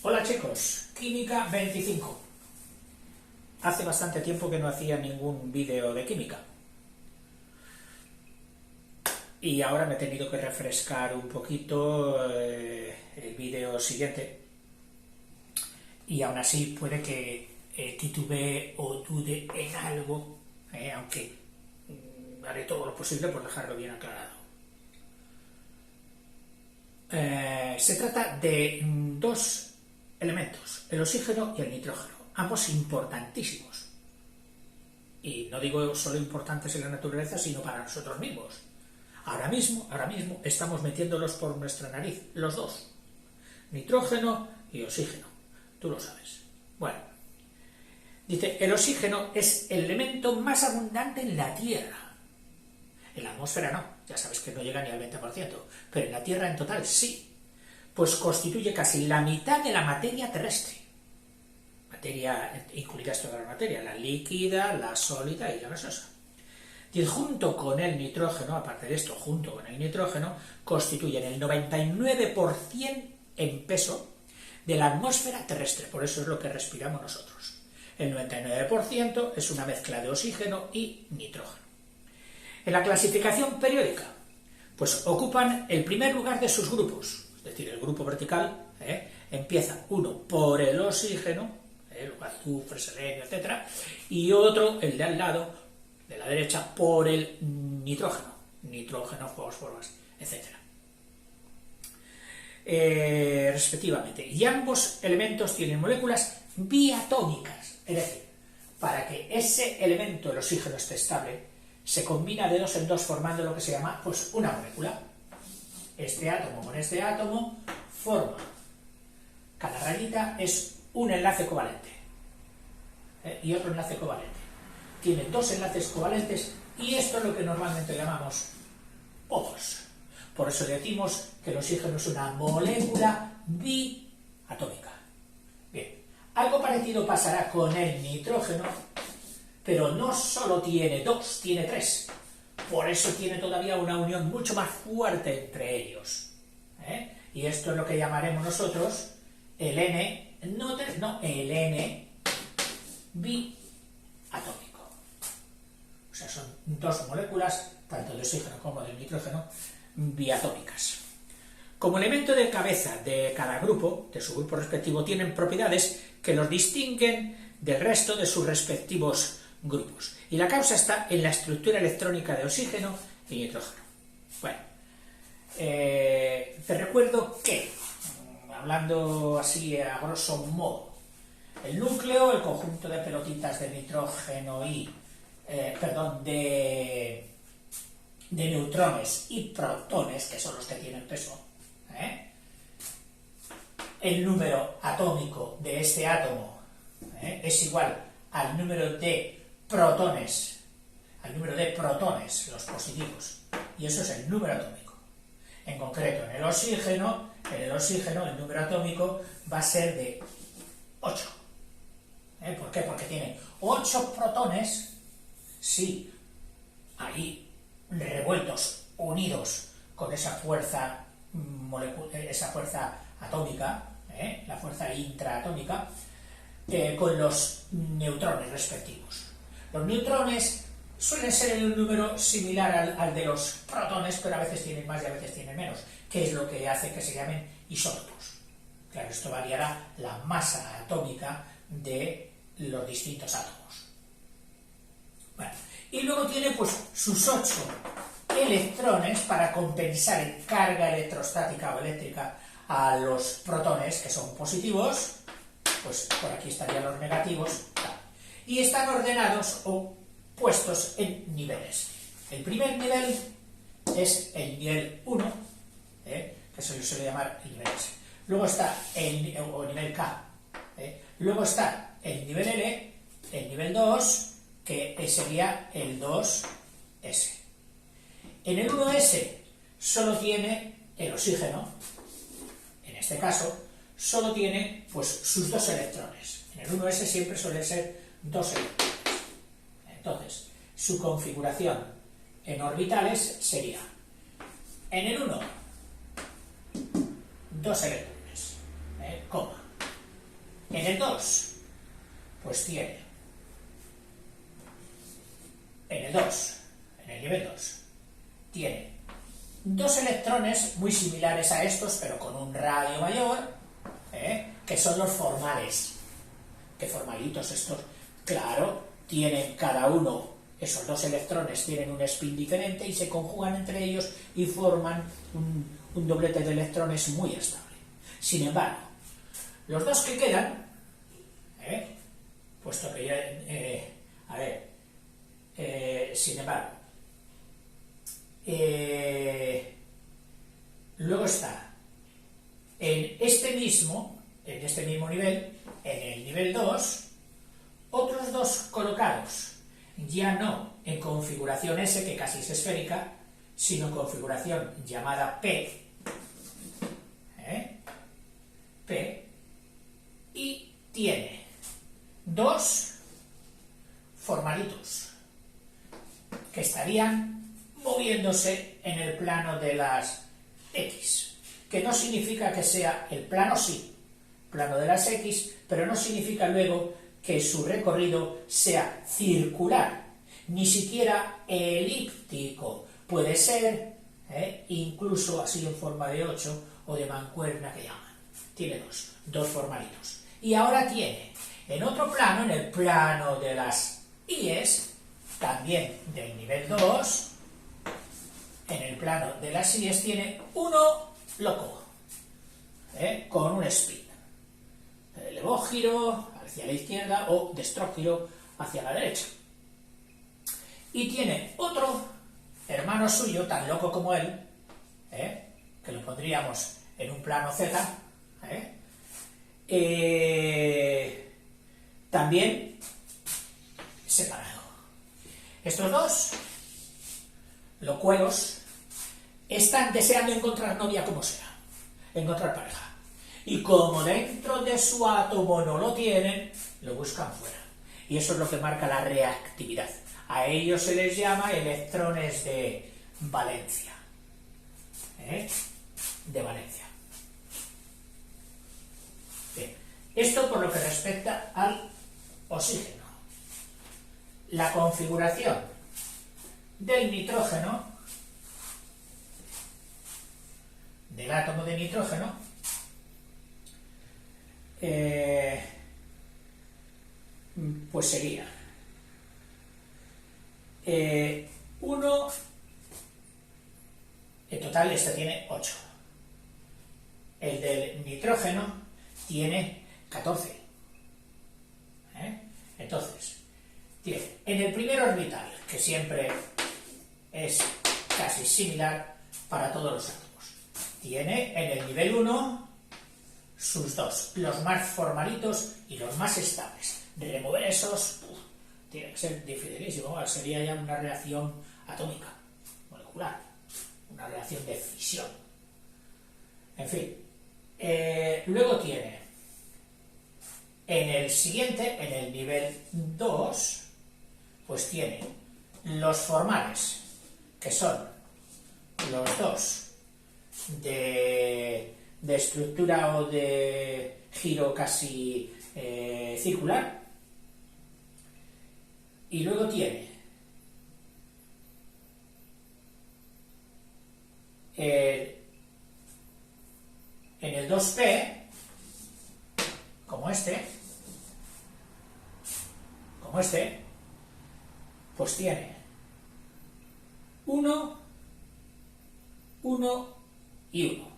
Hola chicos, Química 25. Hace bastante tiempo que no hacía ningún vídeo de química. Y ahora me he tenido que refrescar un poquito el vídeo siguiente. Y aún así puede que titubee o dude en algo, aunque haré todo lo posible por dejarlo bien aclarado. Se trata de dos elementos, el oxígeno y el nitrógeno, ambos importantísimos. Y no digo solo importantes en la naturaleza, sino para nosotros mismos. Ahora mismo estamos metiéndolos por nuestra nariz, los dos, nitrógeno y oxígeno, tú lo sabes. Bueno, dice, el oxígeno es el elemento más abundante en la Tierra. En la atmósfera no, ya sabes que no llega ni al 20%, pero en la Tierra en total sí, pues constituye casi la mitad de la materia terrestre. Materia, incluidas toda la materia, la líquida, la sólida y la gaseosa. Y junto con el nitrógeno, aparte de esto, junto con el nitrógeno, constituyen el 99% en peso de la atmósfera terrestre, por eso es lo que respiramos nosotros. El 99% es una mezcla de oxígeno y nitrógeno. En la clasificación periódica, pues ocupan el primer lugar de sus grupos, es decir, el grupo vertical empieza uno por el oxígeno, el azufre, selenio, etc., y otro, el de al lado, de la derecha, por el nitrógeno, fósforos, etc. Respectivamente. Y ambos elementos tienen moléculas biatómicas, es decir, para que ese elemento, el oxígeno, esté estable, se combina de dos en dos formando lo que se llama pues una molécula. Este átomo con este átomo forma, cada rayita es un enlace covalente y otro enlace covalente. Tiene dos enlaces covalentes y esto es lo que normalmente llamamos O2. Por eso decimos que el oxígeno es una molécula biatómica. Bien, algo parecido pasará con el nitrógeno, pero no solo tiene dos, tiene tres. Por eso tiene todavía una unión mucho más fuerte entre ellos. Y esto es lo que llamaremos nosotros el N, el N biatómico. O sea, son dos moléculas, tanto de oxígeno como de nitrógeno, biatómicas. Como elemento de cabeza de cada grupo, de su grupo respectivo, tienen propiedades que los distinguen del resto de sus respectivos grupos. Y la causa está en la estructura electrónica de oxígeno y nitrógeno. Bueno, te recuerdo que, hablando así a grosso modo, el núcleo, el conjunto de pelotitas de nitrógeno y, de neutrones y protones, que son los que tienen peso, el número atómico de este átomo es igual al número de protones, los positivos, y eso es el número atómico. En concreto, en el oxígeno, el número atómico va a ser de 8. ¿Por qué? Porque tiene 8 protones, sí, ahí revueltos, unidos con esa fuerza atómica, la fuerza intraatómica, con los neutrones respectivos. Los neutrones suelen ser en un número similar al de los protones, pero a veces tienen más y a veces tienen menos, que es lo que hace que se llamen isótopos. Claro, esto variará la masa atómica de los distintos átomos. Bueno, y luego tiene pues sus 8 electrones para compensar en carga electrostática o eléctrica a los protones, que son positivos, pues por aquí estarían los negativos, y están ordenados o puestos en niveles. El primer nivel es el nivel 1, que se le suele llamar el nivel S. Luego está el nivel K. Luego está el nivel L, el nivel 2, que sería el 2S. En el 1S solo tiene el oxígeno, en este caso, solo tiene pues sus 2 electrones. En el 1S siempre suele ser 2 electrones. Entonces, su configuración en orbitales sería, en el 1, 2 electrones, coma, En el 2, pues tiene, en el 2, en el nivel 2, tiene dos electrones muy similares a estos, pero con un radio mayor, que son los formales. ¿Qué formalitos estos? Claro, tienen cada uno, esos dos electrones tienen un spin diferente y se conjugan entre ellos y forman un doblete de electrones muy estable. Sin embargo, los dos que quedan, puesto que ya, sin embargo, luego está en este mismo nivel, en el nivel 2, otros dos colocados, ya no en configuración S, que casi es esférica, sino en configuración llamada P, P, y tiene dos formalitos que estarían moviéndose en el plano de las X, que no significa que sea el plano, sí, plano de las X, pero no significa luego que su recorrido sea circular, ni siquiera elíptico, puede ser incluso así en forma de 8 o de mancuerna que llaman. Tiene dos formalitos. Y ahora tiene en otro plano, en el plano de las I's, también del nivel 2, en el plano de las I's tiene uno loco, con un spin. Levógiro hacia la izquierda o destrógiro hacia la derecha. Y tiene otro hermano suyo, tan loco como él, que lo pondríamos en un plano Z, también separado. Estos dos locuelos están deseando encontrar novia como sea, encontrar pareja. Y como dentro de su átomo no lo tienen, lo buscan fuera. Y eso es lo que marca la reactividad. A ellos se les llama electrones de valencia. De valencia. Bien. Esto por lo que respecta al oxígeno. La configuración del nitrógeno, del átomo de nitrógeno, pues sería 1, en total este tiene 8, el del nitrógeno tiene 14, entonces tiene en el primer orbital, que siempre es casi similar para todos los átomos, tiene en el nivel 1 sus dos, los más formalitos y los más estables. Remover esos tiene que ser dificilísimo, sería ya una reacción atómica, molecular, una reacción de fisión. En fin, luego tiene en el siguiente, en el nivel 2, pues tiene los formales, que son los dos de estructura o de giro casi circular, y luego tiene en el 2p, como este, pues tiene 1, 1 y 1.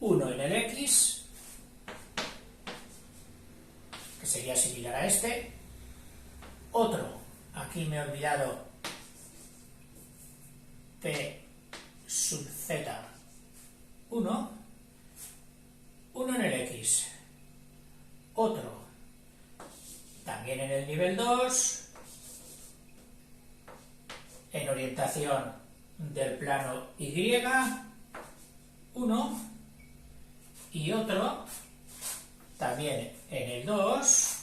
1 en el X, que sería similar a este. Otro, aquí me he olvidado, P sub Z 1. 1 en el X. Otro, también en el nivel 2, en orientación del plano Y, 1. Y otro, también en el 2,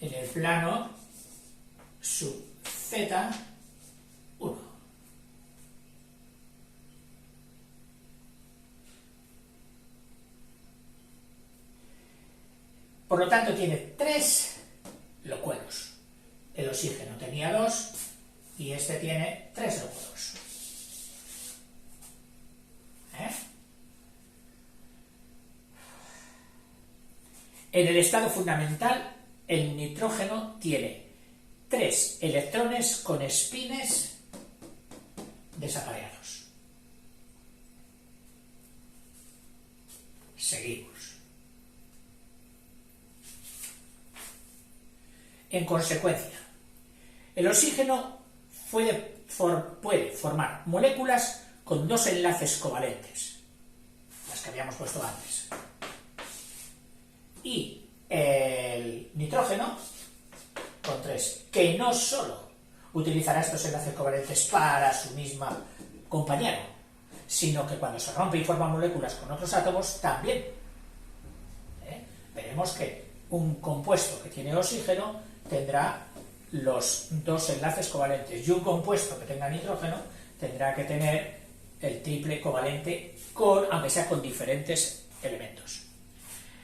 en el plano sub Z 1. Por lo tanto, tiene 3 locuelos. El oxígeno tenía 2 y este tiene 3 locuelos. En el estado fundamental, el nitrógeno tiene 3 electrones con espines desapareados. Seguimos. En consecuencia, el oxígeno puede formar moléculas con 2 enlaces covalentes, las que habíamos puesto antes. Y el nitrógeno con 3, que no solo utilizará estos enlaces covalentes para su misma compañero, sino que cuando se rompe y forma moléculas con otros átomos, también. Veremos que un compuesto que tiene oxígeno tendrá los 2 enlaces covalentes, y un compuesto que tenga nitrógeno tendrá que tener el triple covalente, aunque sea con diferentes elementos.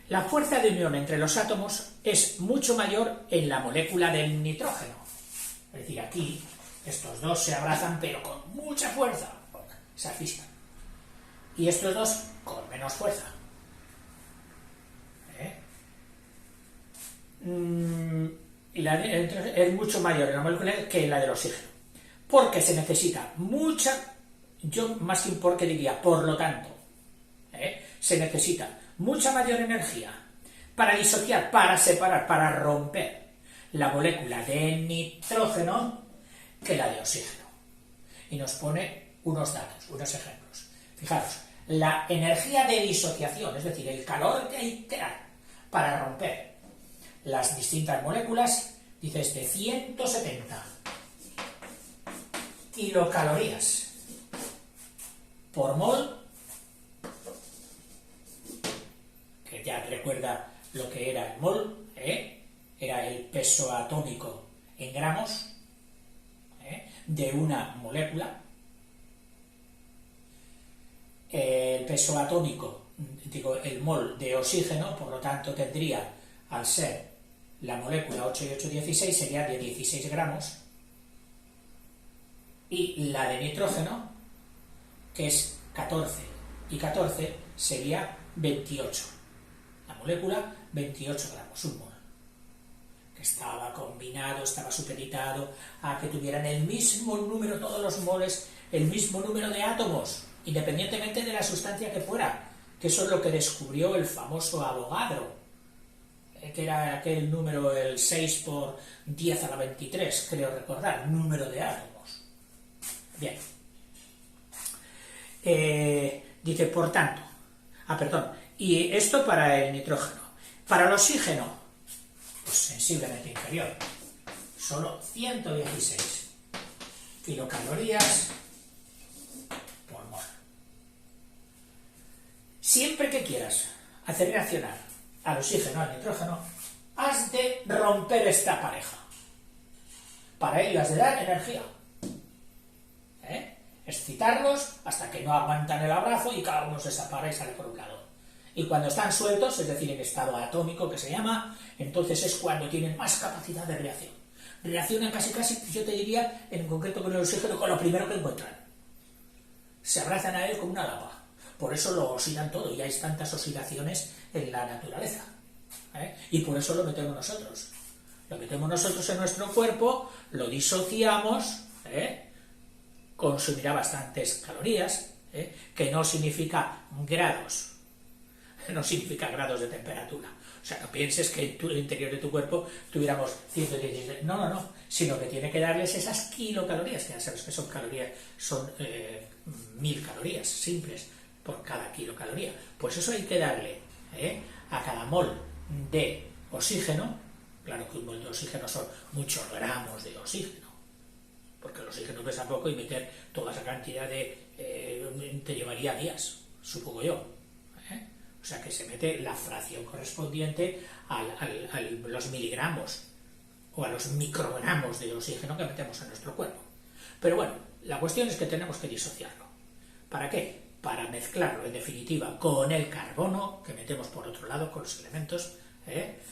La fuerza de unión entre los átomos es mucho mayor en la molécula del nitrógeno. Es decir, aquí estos 2 se abrazan, pero con mucha fuerza, esa física. Y estos 2 con menos fuerza. Y es mucho mayor en la molécula que la del oxígeno. Porque se necesita mucha, yo más que por qué diría, por lo tanto, se necesita mucha mayor energía para disociar, para separar, para romper la molécula de nitrógeno que la de oxígeno. Y nos pone unos datos, unos ejemplos. Fijaros, la energía de disociación, es decir, el calor que hay que dar para romper las distintas moléculas, dice de 170 kilocalorías por mol, que ya recuerda lo que era el mol, era el peso atómico en gramos de una molécula. El peso atómico, el mol de oxígeno, por lo tanto tendría, al ser la molécula 8 y 8, 16, sería de 16 gramos, y la de nitrógeno, que es 14 y 14, sería 28. La molécula, 28 gramos, un mol. Que estaba combinado, estaba supeditado a que tuvieran el mismo número, todos los moles, el mismo número de átomos, independientemente de la sustancia que fuera, que eso es lo que descubrió el famoso Avogadro, que era aquel número, el 6 por 10 a la 23, creo recordar, número de átomos. Bien. Dice, por tanto, y esto para el nitrógeno. Para el oxígeno, pues sensiblemente inferior, solo 116 kilocalorías por mol. Siempre que quieras hacer reaccionar al oxígeno, al nitrógeno, has de romper esta pareja. Para ello has de dar energía. Excitarlos hasta que no aguantan el abrazo y cada uno se separa y sale por un lado. Y cuando están sueltos, es decir, en estado atómico que se llama, entonces es cuando tienen más capacidad de reacción. Reaccionan casi, yo te diría, en concreto con el oxígeno, con lo primero que encuentran. Se abrazan a él como una lapa. Por eso lo oxidan todo, y hay tantas oxidaciones en la naturaleza. Y por eso lo metemos nosotros. Lo metemos nosotros en nuestro cuerpo, lo disociamos, consumirá bastantes calorías, que no significa grados, no significa grados de temperatura. O sea, no pienses que en el interior de tu cuerpo tuviéramos 116, no, sino que tiene que darles esas kilocalorías, que ya sabes que son calorías, son 1000 calorías simples por cada kilocaloría. Pues eso hay que darle a cada mol de oxígeno. Claro que un mol de oxígeno son muchos gramos de oxígeno, porque el oxígeno pesa poco y meter toda esa cantidad te llevaría días, supongo yo. O sea que se mete la fracción correspondiente a los miligramos o a los microgramos de oxígeno que metemos en nuestro cuerpo. Pero bueno, la cuestión es que tenemos que disociarlo. ¿Para qué? Para mezclarlo, en definitiva, con el carbono que metemos por otro lado, con los elementos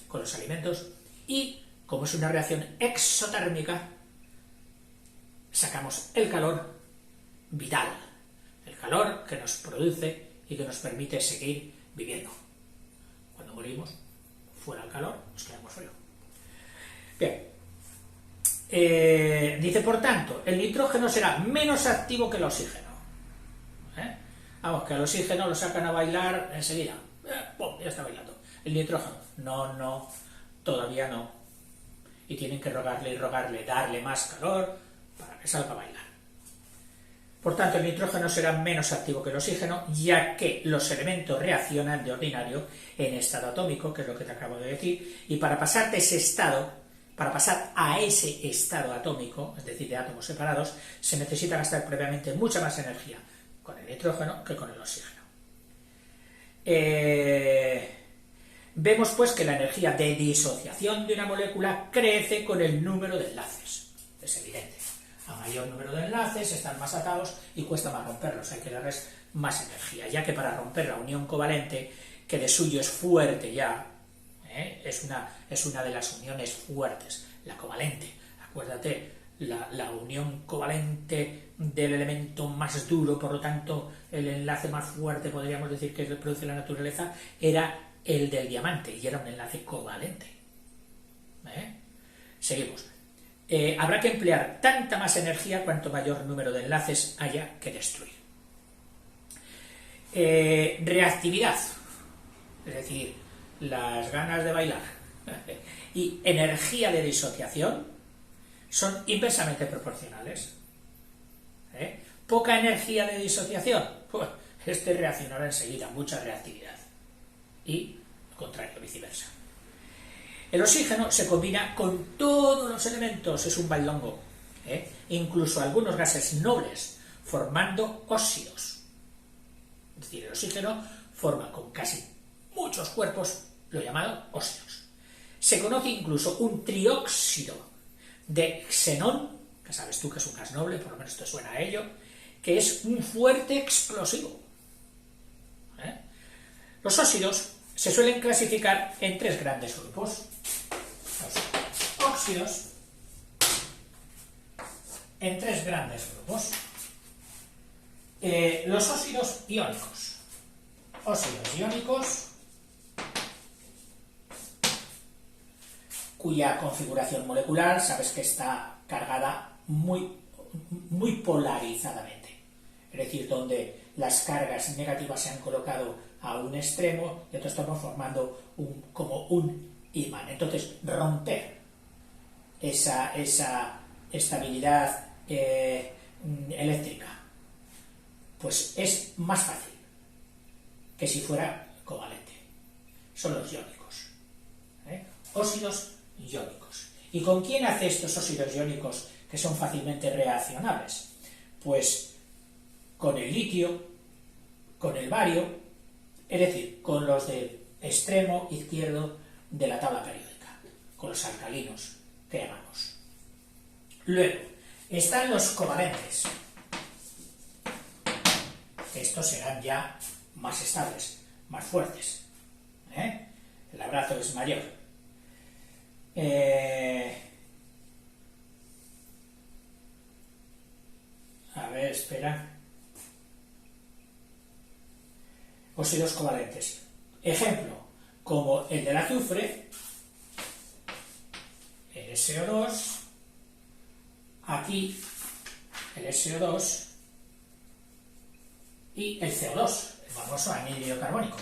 con los alimentos, y como es una reacción exotérmica, sacamos el calor vital, el calor que nos produce y que nos permite seguir viviendo. Cuando morimos, fuera el calor, nos quedamos fríos. Bien. Dice, por tanto, el nitrógeno será menos activo que el oxígeno. Vamos, que el oxígeno lo sacan a bailar enseguida. ¡Pum! Ya está bailando. El nitrógeno, no, todavía no. Y tienen que rogarle, darle más calor para que salga a bailar. Por tanto, el nitrógeno será menos activo que el oxígeno, ya que los elementos reaccionan de ordinario en estado atómico, que es lo que te acabo de decir, y para pasar de ese estado, para pasar a ese estado atómico, es decir, de átomos separados, se necesita gastar previamente mucha más energía con el nitrógeno que con el oxígeno. Vemos pues que la energía de disociación de una molécula crece con el número de enlaces. Es evidente. A mayor número de enlaces están más atados y cuesta más romperlos. Hay que darles más energía, ya que para romper la unión covalente, que de suyo es fuerte ya, es una de las uniones fuertes, la covalente. Acuérdate, la unión covalente del elemento más duro, por lo tanto, el enlace más fuerte, podríamos decir, que produce la naturaleza, era el del diamante, y era un enlace covalente. Seguimos. Habrá que emplear tanta más energía cuanto mayor número de enlaces haya que destruir. Reactividad, es decir, las ganas de bailar, y energía de disociación son inversamente proporcionales. Poca energía de disociación, pues este reaccionará enseguida, mucha reactividad. Y al contrario, viceversa. El oxígeno se combina con todos los elementos, es un bailongo, incluso algunos gases nobles, formando óxidos. Es decir, el oxígeno forma con casi muchos cuerpos lo llamado óxidos. Se conoce incluso un trióxido de xenón, que sabes tú que es un gas noble, por lo menos te suena a ello, que es un fuerte explosivo. Los óxidos se suelen clasificar en tres grandes grupos. Los óxidos en tres grandes grupos. Los óxidos iónicos. Óxidos iónicos cuya configuración molecular sabes que está cargada muy polarizadamente. Es decir, donde las cargas negativas se han colocado a un extremo y entonces estamos formando como un imán. Entonces, romper esa estabilidad eléctrica pues es más fácil que si fuera covalente. Son los iónicos. Óxidos iónicos. ¿Y con quién hace estos óxidos iónicos que son fácilmente reaccionables? Pues con el litio, con el bario, es decir, con los del extremo izquierdo de la tabla periódica, con los alcalinos que llamamos. Luego, están los covalentes. Estos serán ya más estables, más fuertes. El abrazo es mayor. A ver, espera. Óxidos covalentes. Ejemplo, como el del azufre, el SO2, aquí el SO2 y el CO2, el famoso anhídrido carbónico,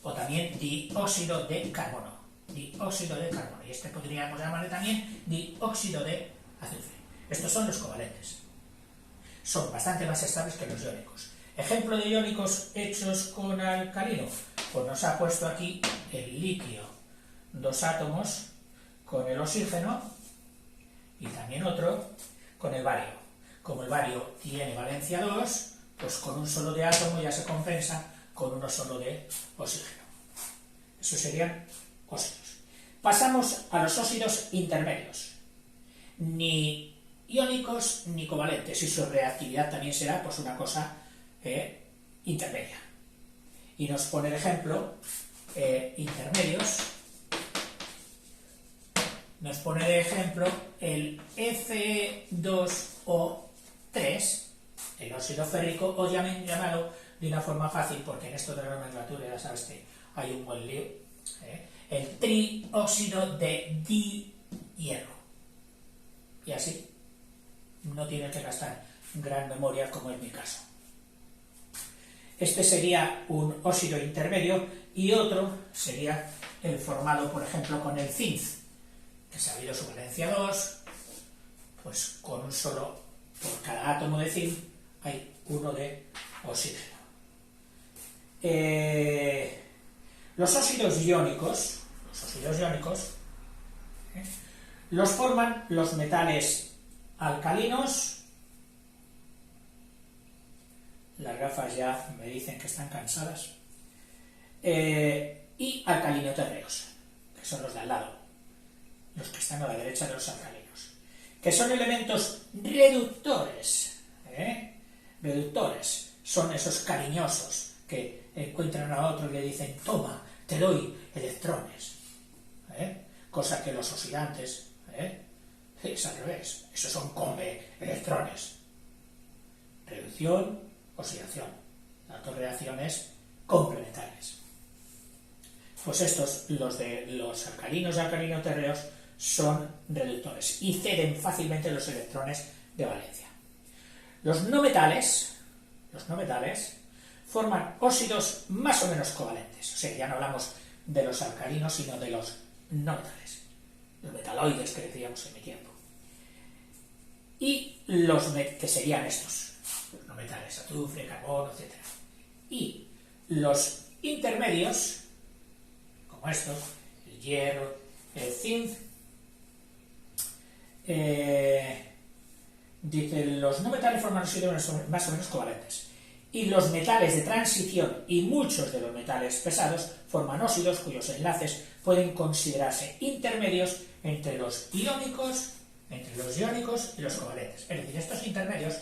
o también dióxido de carbono. Dióxido de carbono, y este podríamos llamarle también dióxido de azufre. Estos son los covalentes. Son bastante más estables que los iónicos. Ejemplo de iónicos hechos con alcalino, pues nos ha puesto aquí el litio, 2 átomos con el oxígeno y también otro con el bario. Como el bario tiene valencia 2, pues con un solo de átomo ya se compensa con uno solo de oxígeno. Eso serían óxidos. Pasamos a los óxidos intermedios. Ni iónicos ni covalentes, y su reactividad también será pues una cosa intermedia. Y nos pone el ejemplo intermedios, nos pone de ejemplo el Fe2O3, el óxido férrico, o llamado de una forma fácil, porque en esto de la nomenclatura ya sabes que hay un buen lío, el trióxido de dihierro. Y así no tiene que gastar gran memoria como en mi caso. Este sería un óxido intermedio y otro sería el formado, por ejemplo, con el zinc, que sabido su valencia 2, pues con un solo, por cada átomo de zinc hay uno de oxígeno. Los óxidos iónicos los forman los metales alcalinos. Las gafas ya me dicen que están cansadas. Y alcalinotérreos, que son los de al lado, los que están a la derecha de los alcalinos, que son elementos reductores. Reductores son esos cariñosos que encuentran a otro y le dicen: toma, te doy electrones. Cosa que los oxidantes es al revés, esos son come electrones. Reducción, oxidación, las dos reacciones complementarias. Pues estos, los de los alcalinos y alcalinotérreos, son reductores y ceden fácilmente los electrones de valencia. Los no metales forman óxidos más o menos covalentes, o sea, ya no hablamos de los alcalinos, sino de los no metales, los metaloides que decíamos en mi tiempo. Y los que serían estos, los no metales, azufre, carbono, etc. Y los intermedios, como estos, el hierro, el zinc, dice, los no metales forman óxidos más o menos covalentes. Y los metales de transición y muchos de los metales pesados forman óxidos cuyos enlaces pueden considerarse intermedios entre los iónicos y los covalentes. Es decir, estos intermedios,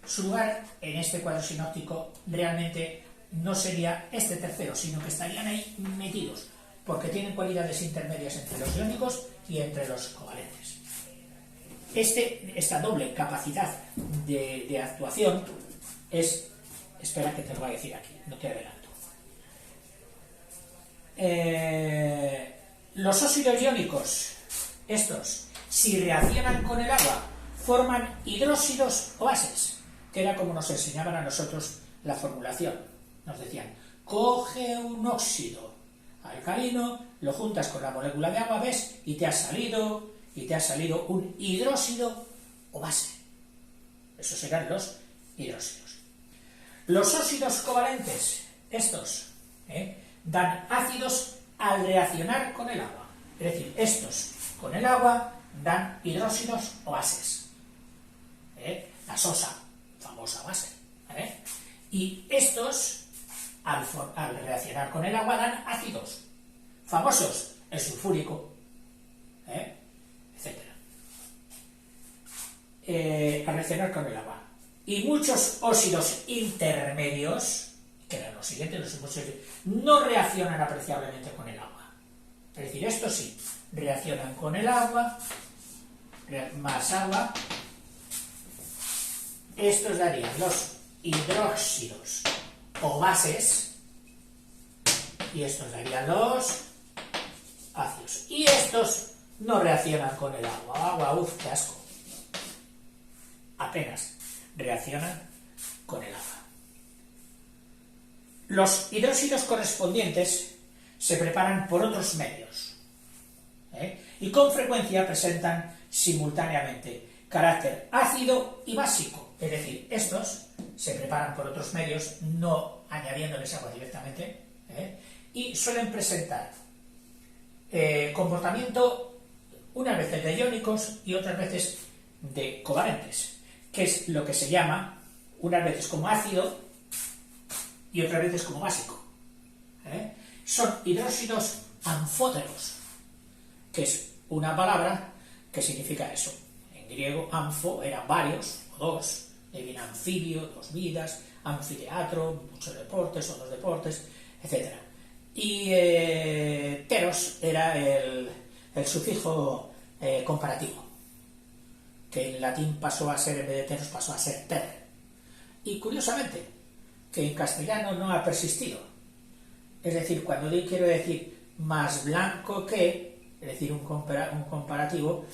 su lugar en este cuadro sinóptico realmente no sería este tercero, sino que estarían ahí metidos, porque tienen cualidades intermedias entre los iónicos y entre los covalentes. Esta doble capacidad de actuación es... Espera que te lo voy a decir aquí, no te adelanto. Los óxidos iónicos, estos, si reaccionan con el agua, forman hidróxidos o bases, que era como nos enseñaban a nosotros la formulación. Nos decían, coge un óxido alcalino, lo juntas con la molécula de agua, ves, y te ha salido un hidróxido o base. Esos serán los hidróxidos. Los óxidos covalentes, estos, dan ácidos al reaccionar con el agua. Es decir, estos con el agua dan hidróxidos o bases. La sosa, famosa base. Y estos, al reaccionar con el agua, dan ácidos famosos, el sulfúrico, etc. Al reaccionar con el agua. Y muchos óxidos intermedios, que eran los siguientes, no reaccionan apreciablemente con el agua. Es decir, estos sí, reaccionan con el agua, más agua. Estos darían los hidróxidos o bases, y estos darían los ácidos. Y estos no reaccionan con el agua. Qué asco. Apenas reaccionan con el agua. Los hidróxidos correspondientes se preparan por otros medios, y con frecuencia presentan simultáneamente carácter ácido y básico, es decir, estos se preparan por otros medios, no añadiéndoles agua directamente, y suelen presentar comportamiento unas veces de iónicos y otras veces de covalentes, que es lo que se llama unas veces como ácido y otras veces como básico. Son hidróxidos anfóteros, que es una palabra que significa eso. En griego, anfo eran varios, o dos, de bien anfibio, dos vidas, anfiteatro, muchos deportes o dos deportes, etc. y teros era el sufijo comparativo, que en latín pasó a ser, en vez de teros, pasó a ser ter. Y curiosamente, que en castellano no ha persistido. Es decir, cuando yo quiero decir más blanco que, es decir, un comparativo,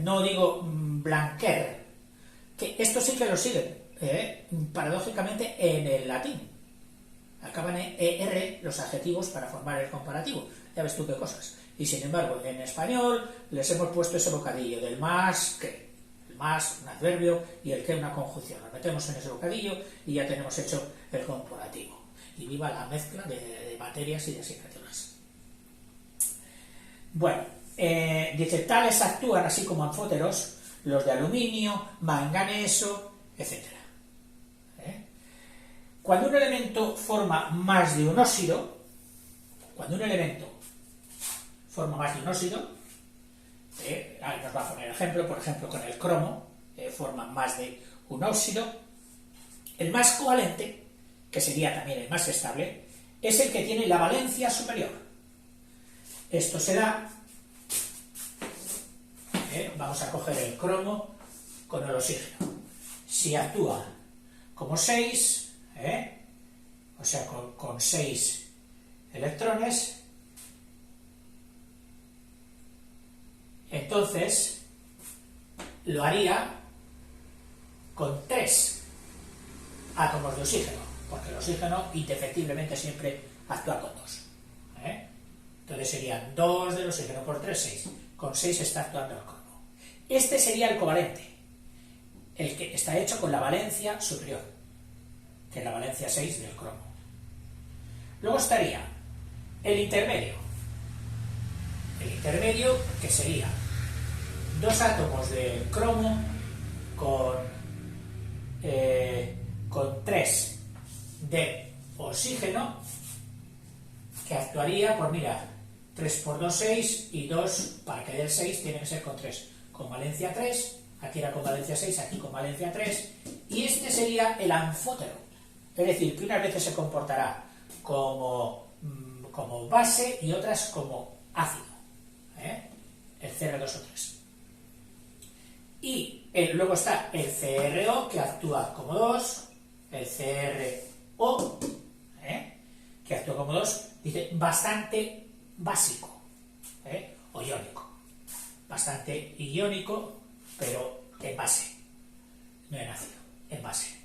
no digo blanquer, que esto sí que lo siguen, paradójicamente, en el latín. Acaban en ER los adjetivos para formar el comparativo. Ya ves tú qué cosas. Y sin embargo, en español les hemos puesto ese bocadillo del más que. El más, un adverbio, y el que una conjunción. Lo metemos en ese bocadillo y ya tenemos hecho el comparativo. Y viva la mezcla de materias y de asignaturas. Bueno, dice, tales actúan así como anfóteros, los de aluminio, manganeso, etc. Cuando un elemento forma más de un óxido, ahí nos va a poner ejemplo, por ejemplo con el cromo, forma más de un óxido, el más covalente, que sería también el más estable, es el que tiene la valencia superior. Esto será, vamos a coger el cromo con el oxígeno. Si actúa como 6, o sea, con 6 electrones, entonces lo haría con 3 átomos de oxígeno, porque el oxígeno indefectiblemente siempre actúa con 2. Entonces serían 2 del oxígeno por 3, 6. Con 6 está actuando el cromo. Este sería el covalente, el que está hecho con la valencia superior, que es la valencia 6 del cromo. Luego estaría el intermedio. El intermedio, que sería 2 átomos de cromo con 3 de oxígeno, que actuaría, pues mira, 3 por 2, 6, y 2, para que dé el 6, tiene que ser con 3. Con valencia 3, aquí era con valencia 6, aquí con valencia 3, y este sería el anfótero. Es decir, que unas veces se comportará como base y otras como ácido, el Cr2O3. Y luego está el CrO, que actúa como 2, el CrO, que actúa como 2, dice bastante básico, o iónico. Bastante iónico, pero en base, no en ácido, en base.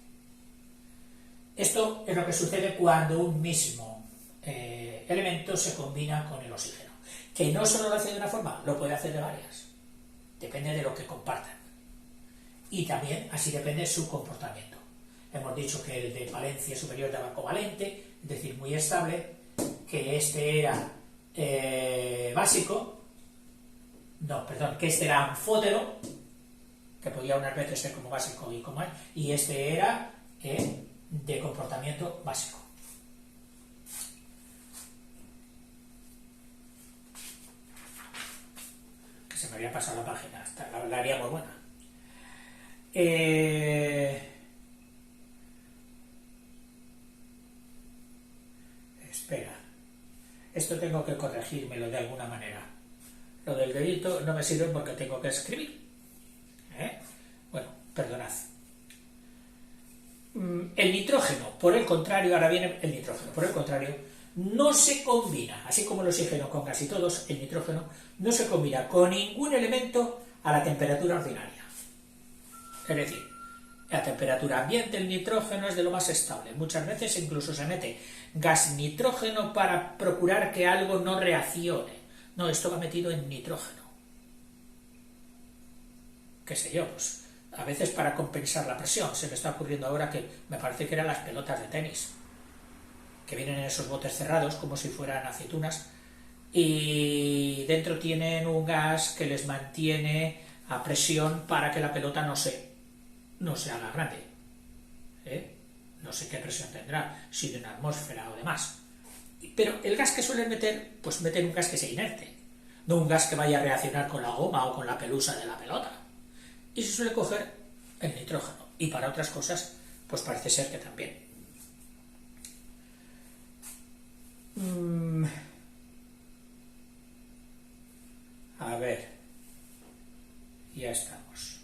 Esto es lo que sucede cuando un mismo elemento se combina con el oxígeno, que no solo lo hace de una forma, lo puede hacer de varias, depende de lo que compartan, y también así depende su comportamiento. Hemos dicho que el de valencia superior era covalente, es decir, muy estable, que este era que este era anfótero, que podía unas veces ser como básico y como y este era de comportamiento básico. Que se me había pasado la página, la haría muy buena. Espera, esto tengo que corregírmelo de alguna manera. Lo del dedito no me sirve porque tengo que escribir. Bueno, perdonad. El nitrógeno, por el contrario, ahora viene el nitrógeno, por el contrario, no se combina, así como el oxígeno con casi todos, el nitrógeno no se combina con ningún elemento a la temperatura ordinaria. Es decir, a temperatura ambiente el nitrógeno es de lo más estable. Muchas veces incluso se mete gas nitrógeno para procurar que algo no reaccione. No, esto va metido en nitrógeno. ¿Qué sé yo? Pues a veces para compensar la presión. Se me está ocurriendo ahora que me parece que eran las pelotas de tenis, que vienen en esos botes cerrados como si fueran aceitunas, y dentro tienen un gas que les mantiene a presión para que la pelota no se haga grande. No sé qué presión tendrá, si de una atmósfera o demás. Pero el gas que suelen meter, pues meten un gas que sea inerte, no un gas que vaya a reaccionar con la goma o con la pelusa de la pelota. Y se suele coger el nitrógeno. Y para otras cosas, pues parece ser que también. A ver, ya estamos.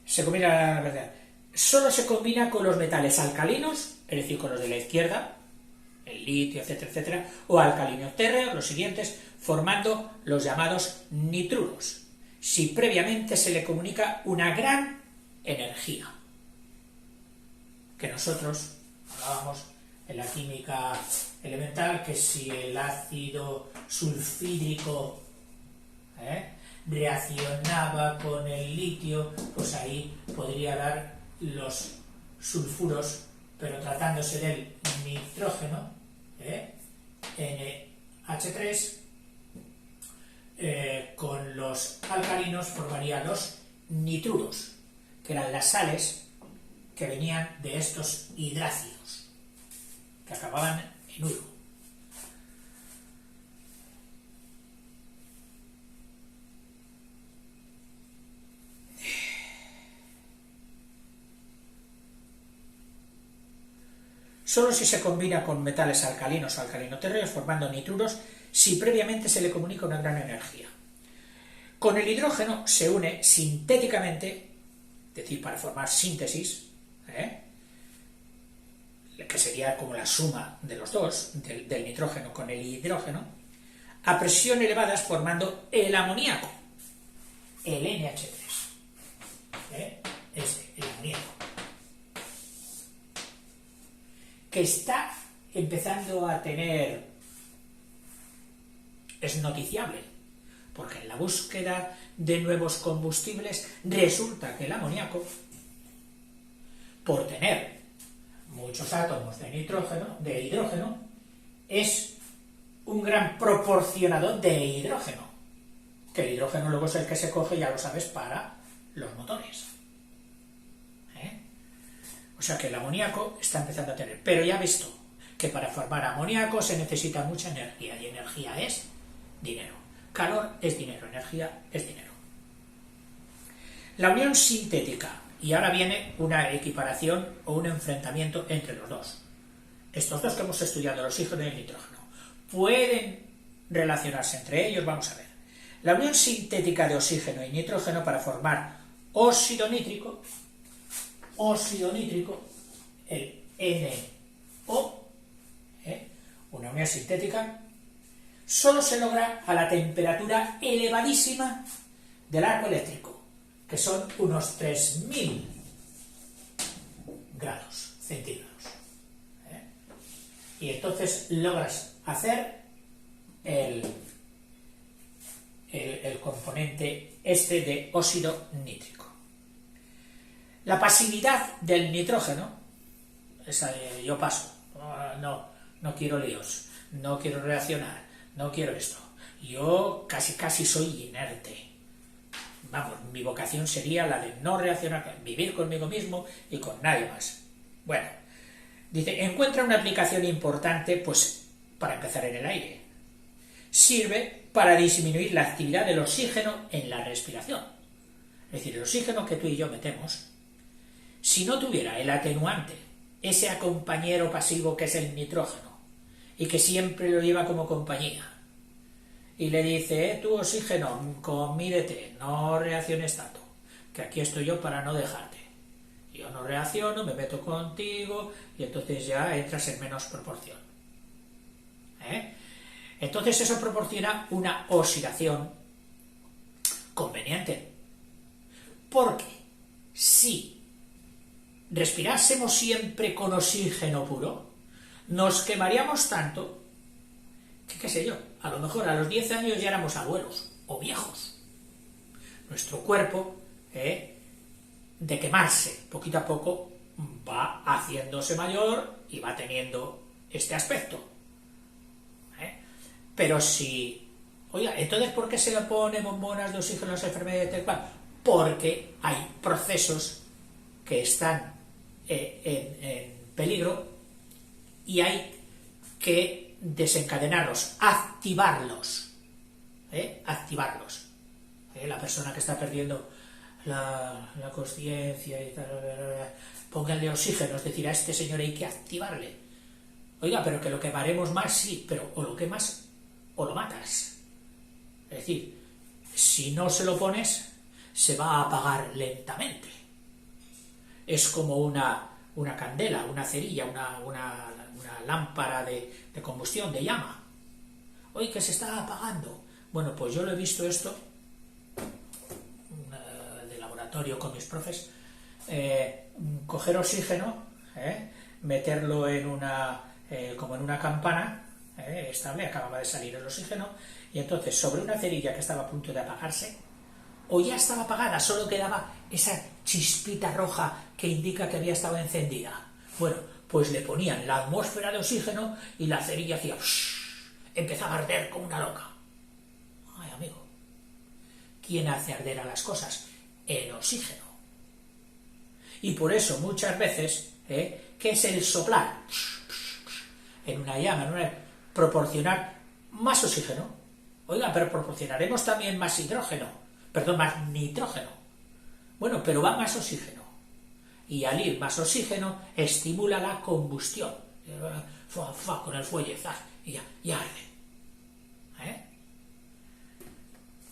Se combina, la verdad, solo se combina con los metales alcalinos, es decir, con los de la izquierda, el litio, etcétera, etcétera, o alcalinos térreos, los siguientes, formando los llamados nitruros, si previamente se le comunica una gran energía, que nosotros hablábamos en la química elemental, que si el ácido sulfídrico reaccionaba con el litio, pues ahí podría dar los sulfuros, pero tratándose del nitrógeno, NH3, con los alcalinos formaría los nitruros, que eran las sales que venían de estos hidrácidos, que acababan en uro. Solo si se combina con metales alcalinos o alcalino-térreos formando nitruros, si previamente se le comunica una gran energía. Con el hidrógeno se une sintéticamente, es decir, para formar síntesis, que sería como la suma de los dos, del nitrógeno con el hidrógeno, a presión elevadas formando el amoníaco, el NH3, el amoníaco, que está empezando a tener, es noticiable, porque en la búsqueda de nuevos combustibles resulta que el amoníaco, por tener muchos átomos de hidrógeno, es un gran proporcionador de hidrógeno, que el hidrógeno luego es el que se coge, ya lo sabes, para los motores. O sea que el amoníaco está empezando a tener, pero ya he visto que para formar amoníaco se necesita mucha energía, y energía es dinero. Calor es dinero, energía es dinero. La unión sintética, y ahora viene una equiparación o un enfrentamiento entre los dos. Estos dos que hemos estudiado, el oxígeno y el nitrógeno, ¿pueden relacionarse entre ellos? Vamos a ver. La unión sintética de oxígeno y nitrógeno para formar óxido nítrico, el NO, una unión sintética, solo se logra a la temperatura elevadísima del arco eléctrico, que son unos 3000 grados centígrados. Y entonces logras hacer el componente este de óxido nítrico. La pasividad del nitrógeno, esa de yo paso, no quiero líos, no quiero reaccionar, no quiero esto, yo casi soy inerte. Vamos, mi vocación sería la de no reaccionar, vivir conmigo mismo y con nadie más. Bueno, dice, encuentra una aplicación importante, pues, para empezar en el aire. Sirve para disminuir la actividad del oxígeno en la respiración. Es decir, el oxígeno que tú y yo metemos, si no tuviera el atenuante, ese acompañero pasivo que es el nitrógeno, y que siempre lo lleva como compañía, y le dice, tú oxígeno, conmídete, no reacciones tanto, que aquí estoy yo para no dejarte. Yo no reacciono, me meto contigo, y entonces ya entras en menos proporción. Entonces eso proporciona una oxidación conveniente. Porque si respirásemos siempre con oxígeno puro, nos quemaríamos tanto que, qué sé yo, a lo mejor a los 10 años ya éramos abuelos o viejos. Nuestro cuerpo, de quemarse poquito a poco, va haciéndose mayor y va teniendo este aspecto. Pero si, oiga, entonces ¿por qué se le pone bombonas de oxígeno a las enfermedades tal cual? Porque hay procesos que están en peligro y hay que desencadenarlos, activarlos. La persona que está perdiendo la conciencia y tal, pónganle oxígeno, es decir, a este señor hay que activarle. Oiga, pero que lo quemaremos más, sí, pero o lo quemas o lo matas. Es decir, si no se lo pones, se va a apagar lentamente. Es como una candela, una cerilla, una lámpara de combustión, de llama. Oye, que se está apagando. Bueno, pues yo lo he visto esto de laboratorio con mis profes, coger oxígeno, meterlo en como en una campana estable, acababa de salir el oxígeno, y entonces sobre una cerilla que estaba a punto de apagarse, o ya estaba apagada, solo quedaba esa chispita roja que indica que había estado encendida. Bueno, pues le ponían la atmósfera de oxígeno y la cerilla hacía... empezaba a arder como una loca. Ay, amigo, ¿quién hace arder a las cosas? El oxígeno. Y por eso muchas veces, ¿qué es el soplar? En una llama, proporcionar más oxígeno. Oiga, pero proporcionaremos también más más nitrógeno. Bueno, pero va más oxígeno. Y al ir más oxígeno, estimula la combustión. Con el fuelle, y ya arde.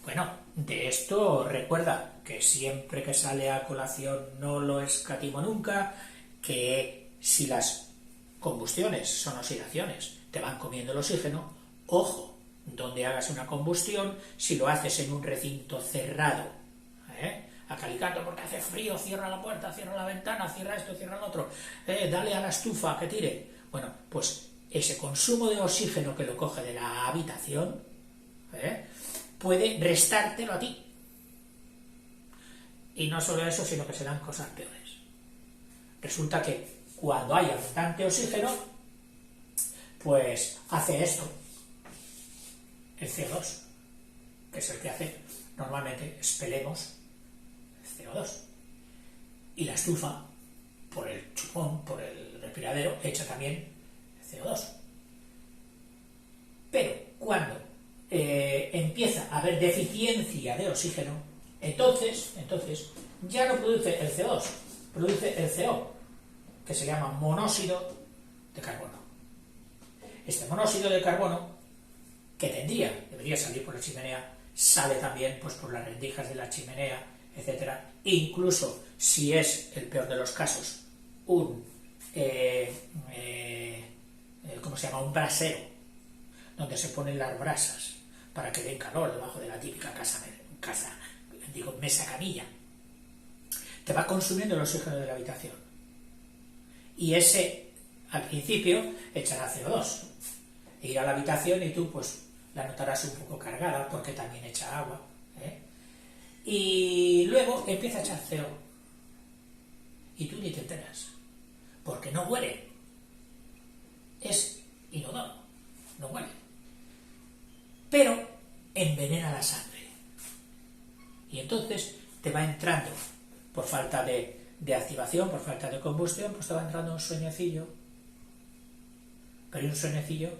Bueno, de esto recuerda que siempre que sale a colación no lo escatimo nunca, que si las combustiones son oxidaciones, te van comiendo el oxígeno, ojo, donde hagas una combustión, si lo haces en un recinto cerrado, acalicato porque hace frío, cierra la puerta, cierra la ventana, cierra esto, cierra lo otro, dale a la estufa que tire. Bueno, pues ese consumo de oxígeno que lo coge de la habitación puede restártelo a ti. Y no solo eso, sino que se dan cosas peores. Resulta que cuando hay abundante oxígeno, pues hace esto, el CO2, que es el que hace, normalmente expelemos el CO2. Y la estufa, por el chupón, por el respiradero, echa también el CO2. Pero cuando empieza a haber deficiencia de oxígeno, entonces ya no produce el CO2, produce el CO, que se llama monóxido de carbono. Este monóxido de carbono, que debería salir por la chimenea, sale también pues por las rendijas de la chimenea, etcétera. Incluso si es, el peor de los casos, un un brasero, donde se ponen las brasas para que den calor debajo de la típica mesa camilla, te va consumiendo el oxígeno de la habitación. Y ese, al principio, echará CO2. E ir a la habitación y tú, pues, la notarás un poco cargada porque también echa agua. Y luego empieza a echar CO. Y tú ni te enteras. Porque no huele. Es inodoro. No huele. Pero envenena la sangre. Y entonces te va entrando, por falta de activación, por falta de combustión, pues te va entrando un sueñecillo. Pero un sueñecillo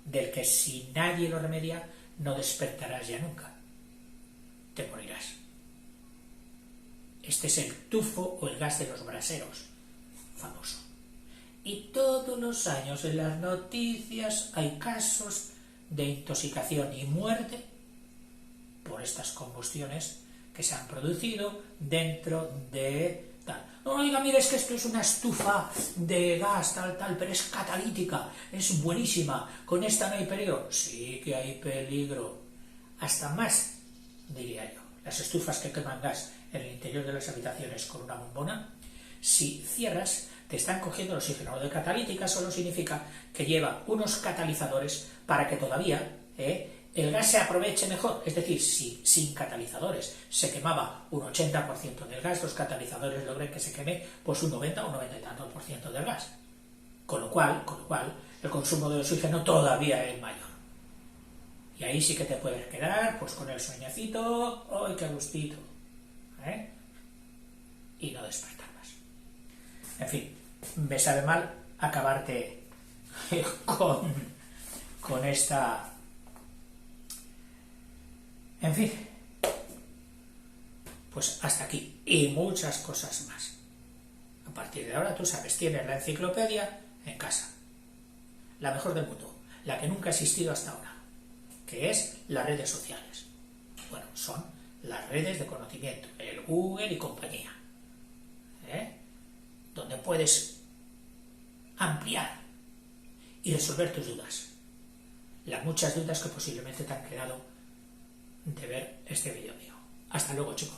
del que si nadie lo remedia, no despertarás ya nunca. Te morirás. Este es el tufo o el gas de los braseros, famoso. Y todos los años en las noticias hay casos de intoxicación y muerte por estas combustiones que se han producido dentro de tal. Oiga, mire, es que esto es una estufa de gas, tal, pero es catalítica, es buenísima, con esta no hay peligro. Sí que hay peligro, hasta más, diría yo. Las estufas que queman gas en el interior de las habitaciones con una bombona, si cierras, te están cogiendo el oxígeno. Lo de catalítica solo significa que lleva unos catalizadores para que todavía el gas se aproveche mejor. Es decir, si sin catalizadores se quemaba un 80% del gas, los catalizadores logran que se queme pues un 90 o 90 y tanto por ciento del gas. Con lo cual, el consumo de oxígeno todavía es mayor. Y ahí sí que te puedes quedar pues con el sueñecito, ¡ay, qué gustito! Y no despertar más. En fin, me sabe mal acabarte con esta... En fin, Pues hasta aquí. Y muchas cosas más. A partir de ahora, tú sabes, tienes la enciclopedia en casa. La mejor del mundo. La que nunca ha existido hasta ahora. Que es las redes sociales. Bueno, son las redes de conocimiento. El Google y compañía. Donde puedes ampliar y resolver tus dudas. Las muchas dudas que posiblemente te han quedado de ver este vídeo mío. Hasta luego, chicos.